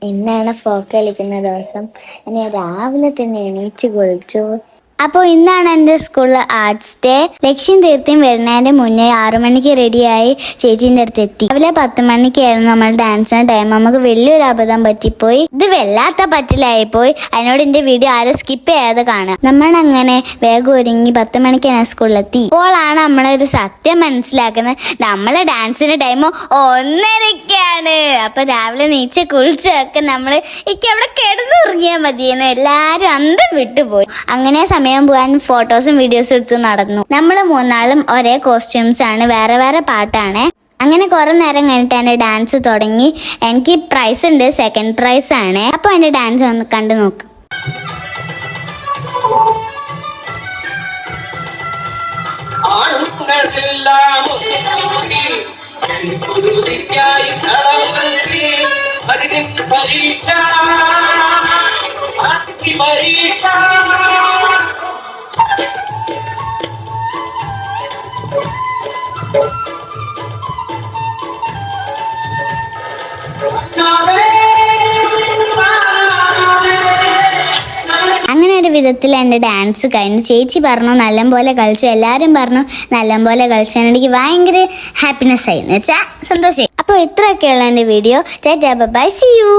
ഇന്നാണ് ഫോക്ക് കളിക്കുന്ന ദിവസം. ഞാൻ രാവിലെ തന്നെ എണീറ്റ് കുളിച്ചു. അപ്പോൾ ഇന്നാണ് എൻ്റെ സ്കൂളിൽ ആർട്സ് ഡേ. ലക്ഷ്യം തീർത്തിയും വരുന്നതിൻ്റെ മുന്നേ 6 മണിക്ക് റെഡിയായി ചേച്ചീൻ്റെ അടുത്ത് എത്തി. രാവിലെ 10 മണിക്കായിരുന്നു നമ്മൾ ഡാൻസിന് ടൈം. നമുക്ക് വലിയൊരു അബദ്ധം പറ്റിപ്പോയി. ഇത് വല്ലാത്ത പറ്റിലായിപ്പോയി. അതിനോട് എൻ്റെ വീഡിയോ ആരും സ്കിപ്പ് ചെയ്യാതെ കാണുക. നമ്മളങ്ങനെ വേഗം ഒരുങ്ങി 10 മണിക്കാണ് സ്കൂളിലെത്തി. ഇപ്പോഴാണ് നമ്മളൊരു സത്യം മനസ്സിലാക്കുന്നത്. നമ്മളെ ഡാൻസിന്റെ ടൈം 1:30-ക്കാണ്. അപ്പൊ രാവിലെ നീച്ച് കുളിച്ചൊക്കെ നമ്മള് അവിടെ കിടന്നുറങ്ങിയാൽ മതിയെന്ന് എല്ലാരും അന്തം വിട്ടുപോയി. അങ്ങനെ സമയം പോകാൻ ഫോട്ടോസും വീഡിയോസും എടുത്ത് നടന്നു. നമ്മൾ 3 ഒരേ കോസ്റ്റ്യൂംസ് ആണ്, വേറെ വേറെ പാട്ടാണ്. അങ്ങനെ കുറെ നേരം കഴിഞ്ഞിട്ട് എന്റെ ഡാൻസ് തുടങ്ങി. എനിക്ക് പ്രൈസ് ഉണ്ട്, സെക്കൻഡ് പ്രൈസ് ആണ്. അപ്പൊ എന്റെ ഡാൻസ് ഒന്ന് കണ്ടു നോക്ക്. അങ്ങനെ ഒരു വിധത്തിൽ എൻ്റെ ഡാൻസ് കഴിഞ്ഞു. ചേച്ചി പറഞ്ഞു നല്ലപോലെ കളിച്ചു, എല്ലാവരും പറഞ്ഞു നല്ലപോലെ കളിച്ചു. എനിക്ക് ഭയങ്കര ഹാപ്പിനെസ് ആയി, എന്ന് വെച്ചാൽ സന്തോഷമായി. അപ്പോൾ ഇത്രയൊക്കെയുള്ള എൻ്റെ video. Tata bye, see U.